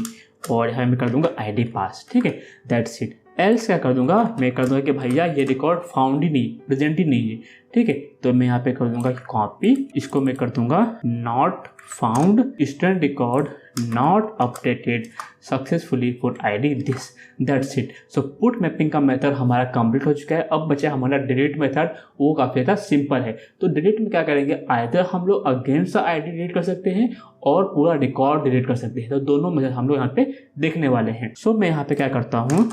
और यहाँ मैं कर दूंगा आईडी पास। ठीक है, दैट्स इट। एल्स क्या कर दूंगा, मैं कर दूंगा कि भैया ये रिकॉर्ड फाउंड ही नहीं, प्रेजेंट ही नहीं है। ठीक है, तो मैं यहाँ पे कर दूंगा कॉपी, इसको मैं कर दूंगा not found, student record not updated successfully for ID this, that's it. So put mapping का मेथड हमारा कंप्लीट हो चुका है। अब बचा हमारा डिलीट मेथड, वो काफ़ी ज़्यादा सिंपल है। तो डिलीट में क्या करेंगे, आइदर हम लोग अगेंस्ट आईडी डिलीट कर सकते हैं और पूरा रिकॉर्ड डिलीट कर सकते हैं। तो दोनों मेथड हम लोग यहाँ पे देखने वाले हैं। सो मैं यहाँ पे क्या करता हूँ,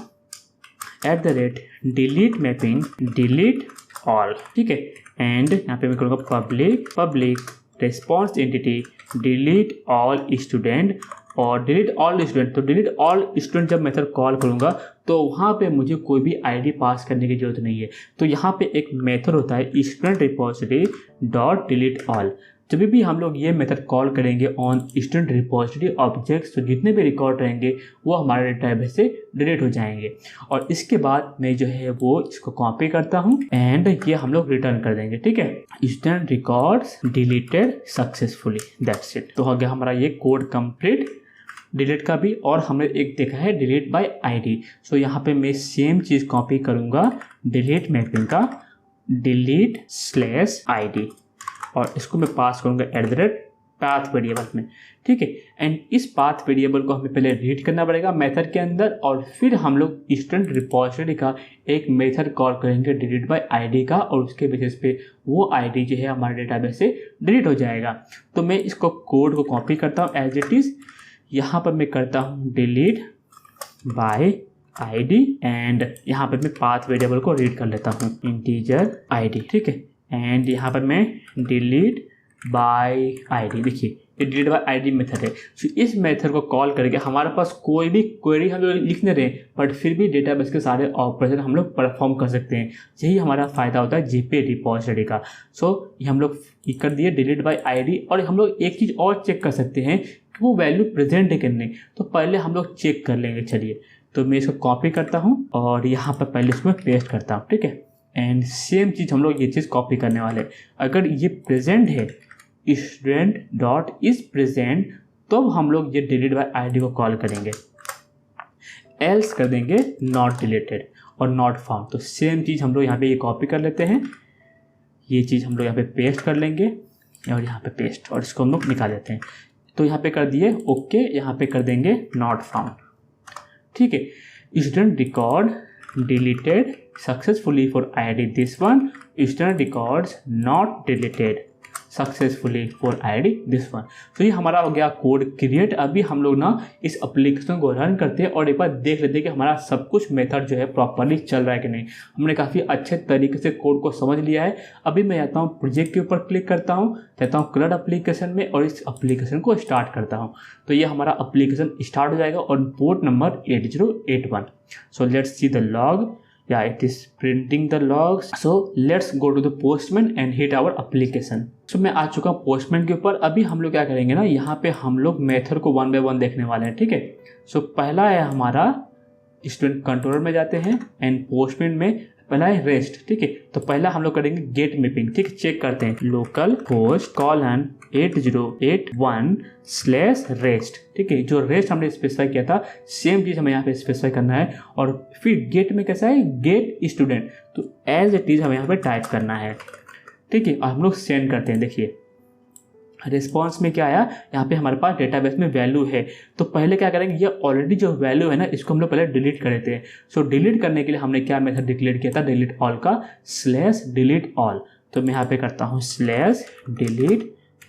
@delete मैपिंग डिलीट ऑल। ठीक है, एंड यहाँ पे मैं करूँगा public response entity delete all student और डिलीट ऑल स्टूडेंट। तो डिलीट ऑल स्टूडेंट जब मेथड कॉल करूँगा तो वहाँ पे मुझे कोई भी आईडी पास करने की जरूरत नहीं है। तो यहाँ पे एक मेथड होता है student repository dot delete all. जब भी हम लोग ये मेथड कॉल करेंगे ऑन स्टूडेंट रिपोजिटरी ऑब्जेक्ट्स, तो जितने भी रिकॉर्ड रहेंगे वो हमारे डेटाबेस से डिलीट हो जाएंगे। और इसके बाद मैं जो है वो इसको कॉपी करता हूँ एंड ये हम लोग रिटर्न कर देंगे। ठीक है, student records deleted successfully, that's it. तो हो गया हमारा ये कोड कंप्लीट डिलीट का भी। और हमने एक देखा है डिलीट बाय आईडी। सो यहाँ पे मैं सेम चीज़ कॉपी करूँगा डिलीट मैपिंग का delete/id और इसको मैं पास करूँगा @path वेरिएबल में। ठीक है, एंड इस पाथ वेरिएबल को हमें पहले रीड करना पड़ेगा मेथड के अंदर, और फिर हम लोग स्टूडेंट रिपोजिटरी का एक मेथड कॉल करेंगे डिलीट बाय आईडी का, और उसके बेसिस पे वो आईडी जो है हमारे डेटाबेस से डिलीट हो जाएगा। तो मैं इसको कोड को कॉपी करता हूँ एज इट इज़। यहाँ पर मैं करता हूँ डिलीट बाय आईडी एंड यहाँ पर मैं पाथ वेरिएबल को रीड कर लेता हूँ इंटीजर आईडी। ठीक है, एंड यहाँ पर मैं डिलीट बाय आईडी, देखिए ये डिलीट बाय आईडी मेथड है। तो इस मेथड को कॉल करके हमारे पास कोई भी क्वेरी हम लोग लिख नहीं रहे, बट फिर भी डेटाबेस के सारे ऑपरेशन हम लोग परफॉर्म कर सकते हैं। यही हमारा फ़ायदा होता है जेपी रिपोजिटरी का। सो ये हम लोग कर दिए डिलीट बाय आईडी। और हम लोग एक चीज़ और चेक कर सकते हैं कि वो वैल्यू प्रेजेंट है कि नहीं। तो पहले हम लोग चेक कर लेंगे। चलिए, तो मैं इसको कॉपी करता हूँ और यहाँ पर पहले इसको पेस्ट करता हूँ। ठीक है, एंड सेम चीज़ हम लोग ये चीज़ कॉपी करने वाले हैं। अगर ये प्रेजेंट है स्टूडेंट डॉट इज प्रेजेंट, तो हम लोग ये डिलीट बाय आईडी को कॉल करेंगे। एल्स कर देंगे नॉट डिलीटेड और नॉट फाउंड। तो सेम चीज़ हम लोग यहाँ पे ये कॉपी कर लेते हैं, ये चीज़ हम लोग यहाँ पे पेस्ट कर लेंगे और यहाँ पे पेस्ट, और इसको हम लोग निकाल देते हैं। तो यहाँ पे कर दिए ओके, यहाँ पे कर देंगे नॉट फाउंड। ठीक है, student record deleted successfully for ID this one, student records not deleted successfully for ID this one. तो ये हमारा हो गया कोड क्रिएट। अभी हम लोग ना इस एप्लीकेशन को रन करते हैं और एक बार देख लेते हैं कि हमारा सब कुछ मेथड जो है प्रॉपरली चल रहा है कि नहीं। हमने काफ़ी अच्छे तरीके से कोड को समझ लिया है। अभी मैं जाता हूँ प्रोजेक्ट के ऊपर क्लिक करता हूँ, जाता हूँ क्लड एप्लीकेशन में और इस एप्लीकेशन को स्टार्ट करता हूँ। तो ये हमारा एप्लीकेशन स्टार्ट हो जाएगा और port number 8081। So let's see the log. Yeah, it is printing the logs. So let's go to the Postman and hit our application. So मैं आ चुका हूँ Postman के ऊपर। अभी हम लोग क्या करेंगे ना, यहाँ पे हम लोग मेथड को 1 by 1 देखने वाले हैं। ठीक है, सो पहला है हमारा स्टूडेंट कंट्रोलर में जाते हैं एंड Postman में पहला है रेस्ट। ठीक है, तो पहला हम लोग करेंगे गेट मैपिंग। ठीक है, चेक करते हैं लोकल होस्ट :8081/rest। ठीक है, जो रेस्ट हमने स्पेसिफाई किया था सेम चीज़ हमें यहाँ पे स्पेसिफाई करना है। और फिर गेट में कैसा है, गेट स्टूडेंट, तो एज इट इज़ हमें यहाँ पे टाइप करना है। ठीक है, और हम लोग सेंड करते हैं। देखिए रिस्पॉन्स में क्या आया, यहाँ पे हमारे पास डेटाबेस में वैल्यू है। तो पहले क्या करेंगे, ये ऑलरेडी जो वैल्यू है ना, इसको हम लोग पहले डिलीट कर देते हैं। सो डिलीट करने के लिए हमने क्या मेथड डिक्लेयर किया था, डिलीट ऑल का /delete all। तो मैं यहाँ पे करता हूँ /delete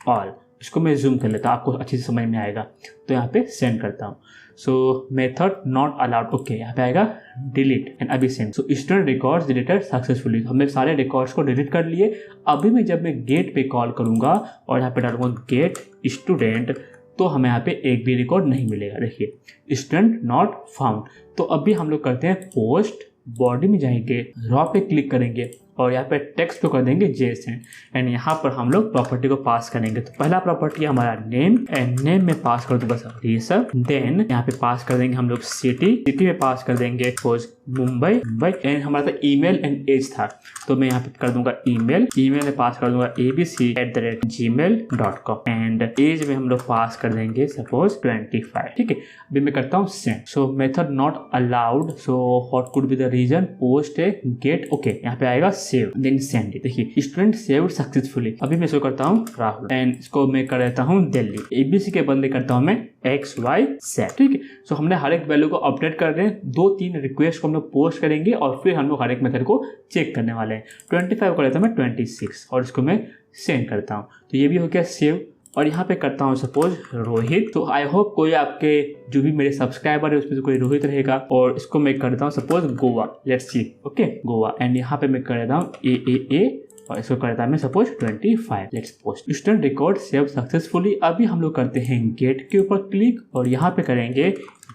all। इसको मैं जूम कर लेता हूँ, आपको अच्छी से समझ में आएगा। तो यहाँ पे सेंड करता हूँ। सो मेथड नॉट अलाउड, ओके, यहाँ पे आएगा डिलीट एंड अभी send. So student records deleted successfully. हमने सारे रिकॉर्ड्स को डिलीट कर लिए। अभी मैं जब मैं गेट पे कॉल करूँगा और यहाँ पे डालूंगा गेट स्टूडेंट, तो हमें यहाँ पे एक भी रिकॉर्ड नहीं मिलेगा। देखिए स्टूडेंट नॉट फाउंड। तो अभी हम लोग करते हैं पोस्ट, बॉडी में जाएंगे, रॉ पे क्लिक करेंगे और यहाँ पे टेक्स्ट को कर देंगे JSON एंड यहाँ पर हम लोग प्रॉपर्टी को पास करेंगे। तो पहला प्रॉपर्टी हमारा नेम एंड नेम में पास कर दूंगा सब ऋषभ। देन यहाँ पे पास कर देंगे हम लोग सिटी में पास कर देंगे सपोज मुंबई एंड हमारा था ईमेल एंड एज था, तो मैं यहाँ पे कर दूंगा ईमेल में पास कर दूंगा abc@gmail.com एंड एज में हम लोग पास कर देंगे सपोज 25। ठीक है, अभी मैं करता हूँ send. So method not allowed, so what could be the reason, post है गेट ओके, यहाँ पे आएगा सेव देन सेंड। देखिए स्टूडेंट सेव्ड सक्सेसफुली। अभी मैं इसको करता हूँ राहुल एंड इसको मैं कर देता हूँ दिल्ली। ABC के बदले करता हूँ मैं XYZ। ठीक है, सो हमने हर एक वैल्यू को अपडेट कर रहे हैं। 2-3 रिक्वेस्ट को हम लोग पोस्ट करेंगे और फिर हम लोग हर एक मेथड को चेक करने वाले हैं। 25 कर देता हूँ मैं 26 और इसको मैं सेंड करता हूँ। तो ये भी हो गया सेव और यहाँ पे करता हूँ सपोज रोहित। तो आई होप कोई आपके जो भी मेरे सब्सक्राइबर है उसमें से कोई रोहित रहेगा और इसको मैं करता हूँ suppose Goa. Let's see okay Goa and यहाँ पे मैं कर देता हूँ AAA और इसको करता है मैं suppose 25। Let's post. Student record save successfully. अभी हम लोग करते हैं गेट के ऊपर क्लिक और यहाँ पे करेंगे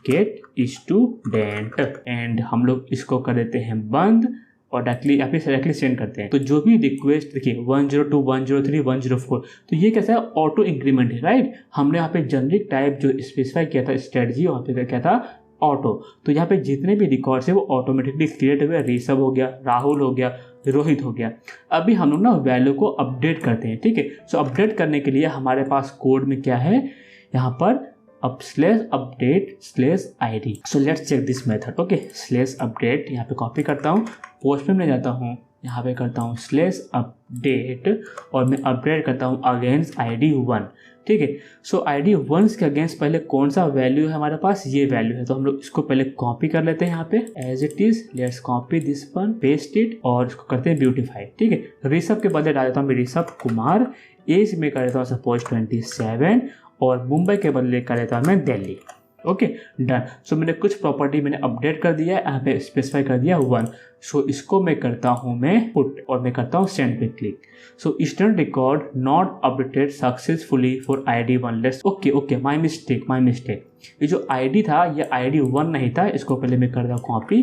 गेट स्टूडेंट एंड हम लोग इसको कर देते हैं बंद और डायरेक्टली सेंड करते हैं। तो जो भी रिक्वेस्ट देखिए 102, 103, 104, तो ये कैसा है ऑटो इंक्रीमेंट है राइट। हमने यहाँ पे जनरिक टाइप जो स्पेसिफाई किया था स्ट्रेटजी, वहाँ पे क्या था ऑटो। तो यहाँ पे जितने भी रिकॉर्ड्स है वो ऑटोमेटिकली क्रिएट हुए। ऋषभ हो गया, राहुल हो गया, रोहित हो गया। अभी हम लोग ना वैल्यू को अपडेट करते हैं। ठीक है, सो अपडेट करने के लिए हमारे पास कोड में क्या है यहाँ पर अब /update/id। So let's check this method. Okay /update यहाँ पे कॉपी करता हूँ, पोस्ट में जाता हूँ, यहाँ पे करता हूँ /update और मैं अपडेट करता हूँ अगेंस्ट ID1। ठीक है, सो ID1 के अगेंस्ट पहले कौन सा वैल्यू है हमारे पास, ये वैल्यू है। तो हम लोग इसको पहले कॉपी कर लेते हैं यहाँ पे as it is. Let's copy this one, paste it और इसको करते हैं ब्यूटीफाई। ठीक है, ऋषभ के बदले डाल देता हूँ मैं ऋषभ कुमार। एज में कर देता हूँ सपोज 27 और मुंबई के बदले कर देता हूँ मैं दिल्ली। Okay done. सो मैंने कुछ प्रॉपर्टी मैंने अपडेट कर दिया है, यहाँ पे स्पेसिफाई कर दिया 1। सो इसको मैं करता हूँ मैं पुट और मैं करता हूँ सेंड पे click. So student record not updated successfully for ID1। Let's okay my mistake. ये जो ID था ये ID1 नहीं था, इसको पहले मैं करता हूँ कॉपी,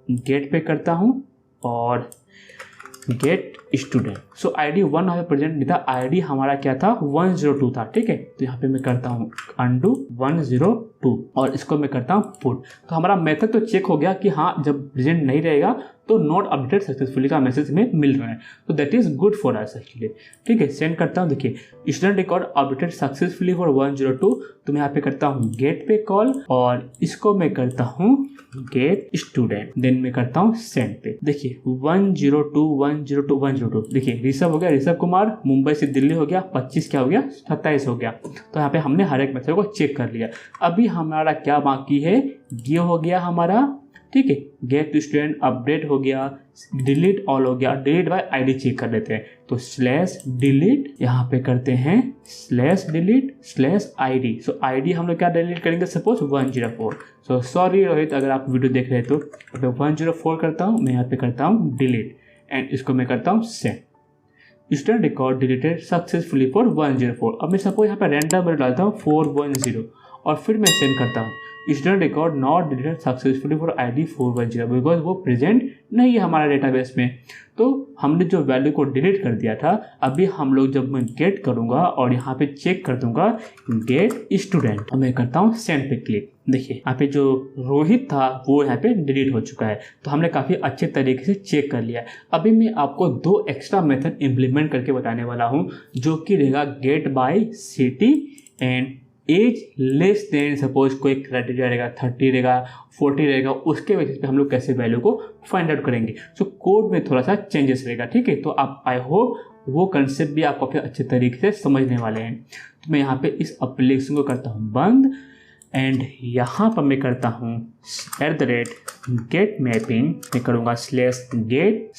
गेट पे करता हूँ और गेट स्टूडेंट। सो ID1 यहाँ पे प्रेजेंट नहीं था, ID हमारा क्या था 102 था। ठीक है, तो यहाँ पे मैं करता हूँ undo 102 और इसको मैं करता हूँ पुट। तो हमारा मेथड तो चेक हो गया कि हाँ जब प्रेजेंट नहीं रहेगा तो नॉट अपडेट सक्सेसफुली का मैसेज हमें मिल रहा है, तो that is good for us actually. ठीक है, सेंड करता हूँ। देखिए student record updated successfully for 102। तो मैं यहाँ पे करता हूँ गेट पे कॉल और इसको मैं करता हूँ गेट स्टूडेंट, देन मैं करता हूँ सेंड पे। देखिए 102 देखिए ऋषभ हो गया, ऋषभ कुमार, मुंबई से दिल्ली हो गया, 25 क्या हो गया 27 हो गया। तो यहाँ पे हमने हर एक मेथड को चेक कर लिया। अभी हमारा क्या बाकी है, ये हो गया हमारा। ठीक है, गेट टू स्टूडेंट अपडेट हो गया, डिलीट ऑल हो गया, डिलीट बाय ID चेक कर लेते हैं। तो /delete यहाँ पे करते हैं /delete/ID। सो ID हम लोग क्या डिलीट करेंगे सपोज 104। सो सॉरी रोहित अगर आप वीडियो देख रहे तो 104 करता हूँ मैं, यहाँ पे करता हूँ डिलीट एंड इसको मैं करता हूँ send. Student record deleted successfully for 104। अब मैं सपोज यहाँ पे रैंडम वैल्यू डालता हूँ 410 और फिर मैं सेंड करता हूँ student record not deleted successfully for ID 410 because वो प्रेजेंट नहीं है हमारा डेटाबेस में। तो हमने जो वैल्यू को डिलीट कर दिया था, अभी हम लोग जब मैं गेट करूँगा और यहाँ पे चेक कर दूंगा गेट स्टूडेंट और मैं करता हूँ सेंड पे क्लिक। देखिए यहाँ पे जो रोहित था वो यहाँ पे डिलीट हो चुका है। तो हमने काफ़ी अच्छे तरीके से चेक कर लिया। अभी मैं आपको 2 एक्स्ट्रा मेथड इम्प्लीमेंट करके बताने वाला हूँ जो कि रहेगा get by city and age less than suppose कोई क्राइटेरिया रहेगा 30 रहेगा 40 रहेगा, उसके बेसिस पे हम लोग कैसे वैल्यू को फाइंड आउट करेंगे। सो कोड में थोड़ा सा चेंजेस रहेगा। ठीक है, तो आप आई होप वो कंसेप्ट भी आप काफ़ी अच्छे तरीके से समझने वाले हैं। तो मैं यहाँ पे इस एप्लीकेशन को करता हूँ बंद एंड यहाँ पर मैं करता हूँ @get mapping मैं करूँगा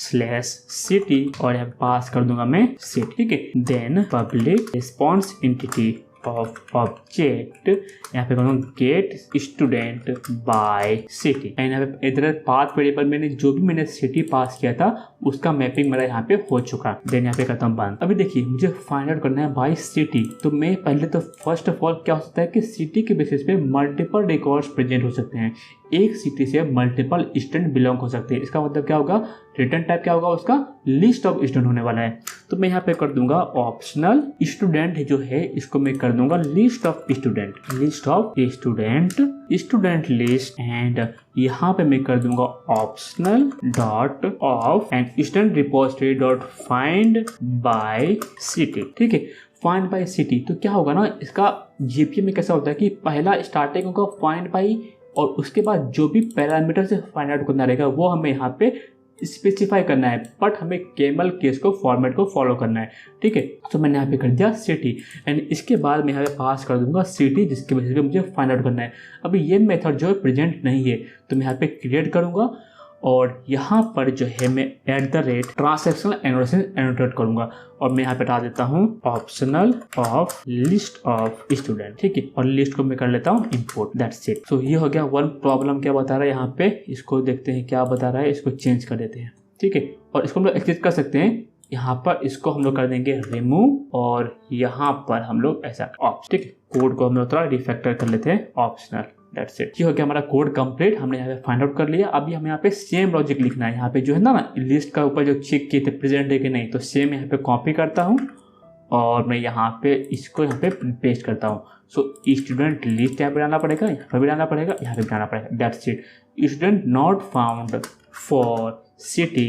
/get/city और यहाँ पास कर दूंगा मैं सिटी। ठीक है, then public response entity of object यहाँ पे करूँगा get student by city and यहाँ पे इधर पाथ वेरिएबल मैंने जो भी मैंने सिटी पास किया था उसका मैपिंग मेरा यहाँ पे हो चुका। देन यहाँ पे करता हूँ बंद। अभी देखिए मुझे फाइंड आउट करना है बाय सिटी। तो मैं पहले तो फर्स्ट ऑफ ऑल क्या हो सकता है कि सिटी के बेसिस पे मल्टीपल रिकॉर्ड्स प्रेजेंट हो सकते हैं। एक सिटी से मल्टीपल स्टूडेंट बिलोंग हो सकते हैं। इसका मतलब क्या होगा, रिटर्न टाइप क्या होगा उसका, लिस्ट ऑफ स्टूडेंट होने वाला है। तो मैं यहाँ पे कर दूंगा ऑप्शनल स्टूडेंट जो है इसको मैं कर दूंगा list of student, list of student, student list, and यहाँ पे मैं कर दूंगा optional dot of and student repository dot find by city. ठीक है, फाइंड बाय सिटी। तो क्या होगा ना, इसका जीपीए में कैसा होता है कि पहला स्टार्टिंग होगा फाइंड बाय, और उसके बाद जो भी पैरामीटर से फाइंड आउट करना रहेगा वो हमें यहाँ पे स्पेसिफाई करना है, बट हमें केमल केस को फॉर्मेट को फॉलो करना है। ठीक है, तो मैंने यहाँ पे कर दिया सिटी, एंड इसके बाद मैं यहाँ पे पास कर दूंगा सिटी, जिसके वजह से मुझे फाइंड आउट करना है। अभी ये मेथड जो है प्रेजेंट नहीं है, तो मैं यहाँ पे क्रिएट करूँगा और यहाँ पर जो है मैं @ ट्रांसैक्शनल एनोटेशन एनोटेट करूंगा, और मैं यहाँ पे डाल देता हूँ optional of list of student. ठीक है, और लिस्ट को मैं कर लेता हूँ इंपोर्ट, दैट्स इट। सो ये हो गया वन प्रॉब्लम। क्या बता रहा है यहाँ पे, इसको देखते हैं क्या बता रहा है, इसको चेंज कर देते हैं। ठीक है, और इसको हम लोग एक्सेस कर सकते हैं, यहाँ पर इसको हम लोग कर देंगे रिमूव, और यहाँ पर हम लोग ऐसा ऑप्शन। ठीक है, कोड को हम लोग थोड़ा रिफैक्टर कर लेते हैं ऑप्शनल, दैट्स इट। ये हो गया हमारा कोड कंप्लीट, हमने यहाँ पे फाइंड आउट कर लिया। अभी हमें यहाँ पे सेम लॉजिक लिखना है। यहाँ पे जो है ना लिस्ट का ऊपर जो चेक किए थे प्रेजेंट है कि नहीं, तो सेम यहाँ पे कॉपी करता हूँ और मैं यहाँ पे इसको यहाँ पे पेस्ट करता हूँ। सो स्टूडेंट लिस्ट यहाँ पे डालना पड़ेगा, यहाँ पे भी डालना पड़ेगा, यहाँ पे भी डालना पड़ेगा, that's it. Student not found for city,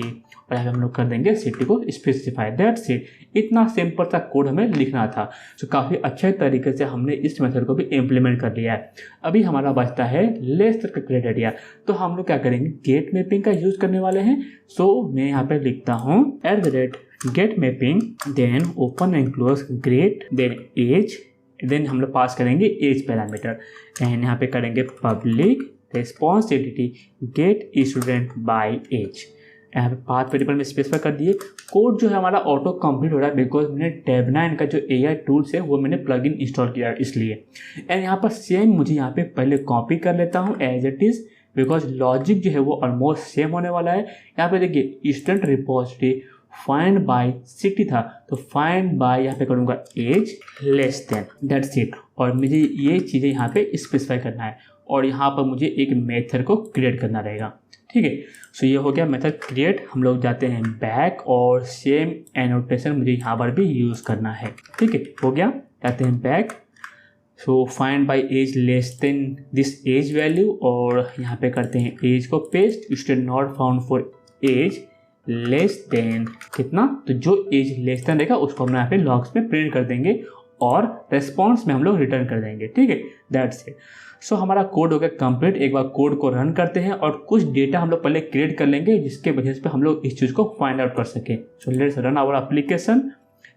और यहाँ पे हम लोग कर देंगे सिटी को स्पेसिफाई, दैट्स इट। इतना सिंपल सा कोड हमें लिखना था। तो काफ़ी अच्छे तरीके से हमने इस मेथड को भी इम्प्लीमेंट कर लिया है। अभी हमारा बचता है लेस का क्राइटेरिया। तो हम लोग क्या करेंगे, गेट मैपिंग का यूज़ करने वाले हैं। सो मैं यहाँ पे लिखता हूँ @get mapping, then open and close grade, then age, then हम लोग पास करेंगे एज पैरामीटर, एंड यहाँ पे करेंगे public responsibility get student by age. यहाँ पे पाथ वेरिएबल में स्पेसिफाई कर दिए। कोड जो है हमारा ऑटो कंप्लीट हो रहा है बिकॉज मैंने Tabnine का जो AI टूल्स है वो मैंने प्लगइन इंस्टॉल किया है इसलिए। एंड यहाँ पर सेम मुझे यहाँ पे पहले कॉपी कर लेता हूँ as it is, because logic जो है वो ऑलमोस्ट सेम होने वाला है। यहाँ पे देखिए student repository find by city था, तो फाइंड बाय यहाँ पे करूँगा age less than, that's it. और मुझे ये चीज़ें यहाँ पे स्पेसिफाई करना है, और यहाँ पर मुझे एक मेथड को क्रिएट करना रहेगा। ठीक है, सो ये हो गया मेथड क्रिएट। हम लोग जाते हैं बैक, और सेम एनोटेशन मुझे यहाँ पर भी यूज़ करना है। ठीक है, हो गया, जाते हैं back. So find by age less than this age value, और यहाँ पे करते हैं एज को paste, student not found for age less than कितना, तो जो एज लेस देन रहेगा उसको हम यहाँ पे लॉग्स में प्रिंट कर देंगे, और रेस्पॉन्स में हम लोग रिटर्न कर देंगे। ठीक है, दैट्स इट। सो हमारा कोड हो गया कंप्लीट। एक बार कोड को रन करते हैं, और कुछ डेटा हम लोग पहले क्रिएट कर लेंगे जिसके वजह से हम लोग इस चीज़ को फाइंड आउट कर सकें। So let's run our application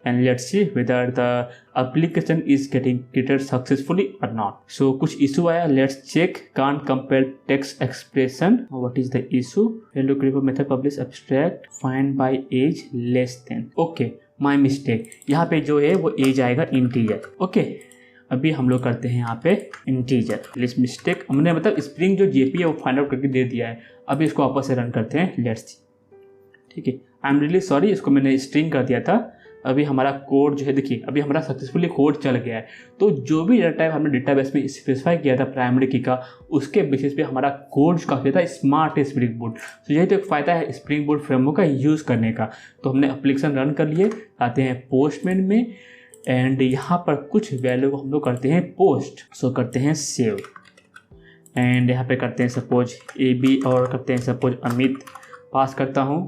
and let's see whether the application is getting created successfully और नॉट। सो कुछ इशू आया, let's check, can't compare text expression, what is the issue, hello creative method publish abstract find by age less than, okay my mistake. यहाँ पे जो है वो as आएगा integer. Okay, अभी हम लोग करते हैं यहाँ पे इंटीजर, लिस्ट मिस्टेक हमने मतलब स्प्रिंग जो जेपी है वो फाइंड आउट करके दे दिया है। अभी इसको वापस से रन करते हैं, लेट्स सी। ठीक है, आई एम रियली सॉरी, इसको मैंने स्ट्रिंग कर दिया था। अभी हमारा कोड जो है देखिए, अभी हमारा सक्सेसफुली कोड चल गया है। तो जो भी डेटा टाइप हमने डेटाबेस में स्पेसिफाई किया था प्राइमरी की का, उसके बेसिस पे हमारा कोड काफ़ी ज़्यादा स्मार्ट है स्प्रिंग बूट। तो यही तो एक फ़ायदा है स्प्रिंग बूट फ्रेमवर्क का यूज़ करने का। तो हमने एप्लीकेशन रन कर लिए, आते हैं पोस्टमैन में, एंड यहाँ पर कुछ वैल्यू को हम लोग करते हैं पोस्ट। सो करते हैं सेव, एंड यहाँ पे करते हैं सपोज AB, और करते हैं सपोज अमित, पास करता हूँ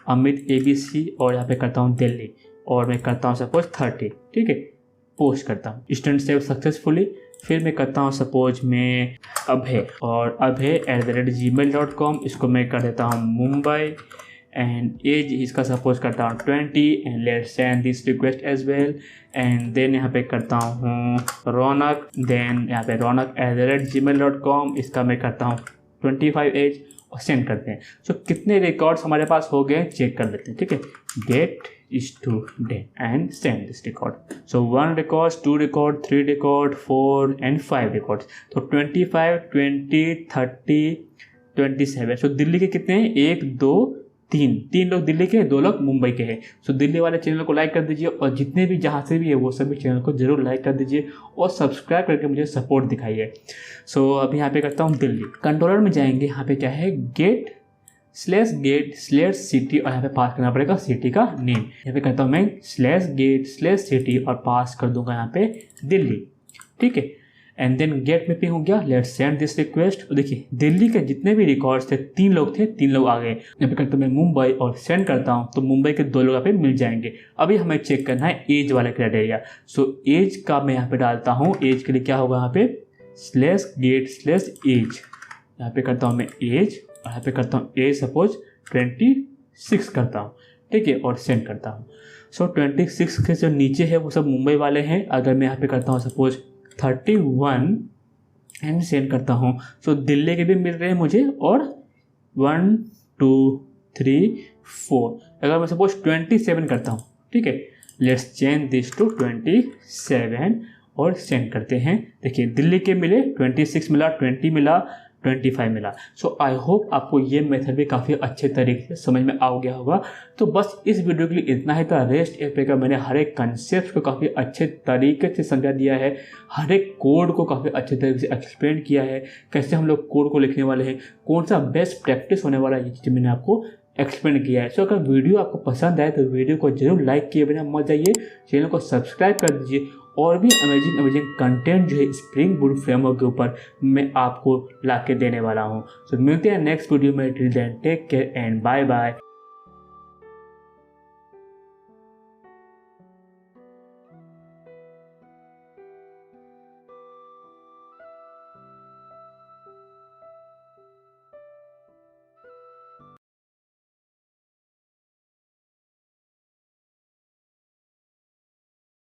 अमित ABC, और यहाँ पे करता हूँ दिल्ली, और मैं करता हूँ सपोज 30। ठीक है, पोस्ट करता हूँ, स्टूडेंट सेव सक्सेसफुली। फिर मैं करता हूँ सपोज मैं अभय, और अभय @gmail.com, इसको मैं कर देता हूँ मुंबई, एंड एज इसका सपोज करता हूँ 20, and let's send this request as well. And then यहाँ पे करता हूँ रौनक, देन यहाँ पे रौनक @gmail.com, इसका मैं करता हूँ 25 एज, और सेंड करते हैं। सो कितने रिकॉर्ड्स हमारे पास हो गए चेक कर लेते हैं। ठीक है, get student and send this record. So 1 record, 2 record, 3 record, 4 and 5 records. तो 25, 20, 30, 27। सो दिल्ली के कितने हैं, 1, 2, तीन लोग दिल्ली के हैं, 2 लोग मुंबई के हैं। सो दिल्ली वाले चैनल को लाइक कर दीजिए और जितने भी जहाँ से भी है वो सभी चैनल को जरूर लाइक कर दीजिए और सब्सक्राइब करके मुझे सपोर्ट दिखाइए। सो अभी यहाँ पे करता हूँ दिल्ली। कंट्रोलर में जाएंगे, यहाँ पे क्या है गेट/सिटी और यहाँ पे पास करना पड़ेगा सिटी का नेम। यहाँ पे करता हूँ मैं /गेट/सिटी और पास कर दूंगा यहाँ पे दिल्ली। ठीक है, एंड देन गेट में पिंग हो गया। Let's send this request. और देखिए दिल्ली के जितने भी रिकॉर्ड्स थे 3 लोग थे, 3 लोग आ गए। यहाँ पे करता हूँ मैं मुंबई और सेंड करता हूँ तो मुंबई के 2 लोग यहाँ पे मिल जाएंगे। अभी हमें चेक करना है एज वाला क्राइटेरिया। सो एज का मैं यहाँ पे डालता हूँ। एज के लिए क्या होगा, यहाँ पे /गेट/एज। यहाँ पे करता हूँ मैं एज और यहाँ पे करता हूँ एज सपोज 26 करता हूँ। ठीक है, और सेंड करता हूँ। सो 26 के जो नीचे है वो सब मुंबई वाले हैं। अगर मैं यहाँ पे करता हूँ सपोज 31 एंड सेंड करता हूँ, सो दिल्ली के भी मिल रहे हैं मुझे और 1 2 3 4। अगर मैं सपोज 27 करता हूँ, ठीक है, लेट्स चेंज दिस टू 27 और सेंड करते हैं। देखिए दिल्ली के मिले 26 मिला, 20 मिला, 25 मिला। सो आई होप आपको ये मेथड भी काफ़ी अच्छे तरीके से समझ में आ गया होगा। तो बस इस वीडियो के लिए इतना ही था। रेस्ट एपीआई का मैंने हर एक कंसेप्ट को काफ़ी अच्छे तरीके से समझा दिया है, हर एक कोड को काफ़ी अच्छे तरीके से एक्सप्लेन किया है, कैसे हम लोग कोड को लिखने वाले हैं, कौन सा बेस्ट प्रैक्टिस होने वाला है, ये चीज़ मैंने आपको एक्सप्लेन किया है। सो अगर वीडियो आपको पसंद आए तो वीडियो को जरूर लाइक किए बिना मत जाइए, चैनल को सब्सक्राइब कर दीजिए। और भी अमेजिंग कंटेंट जो है स्प्रिंग बूट फ्रेमवर्क के ऊपर मैं आपको ला के देने वाला हूँ। सो मिलते हैं नेक्स्ट वीडियो में। Till then take care and bye bye.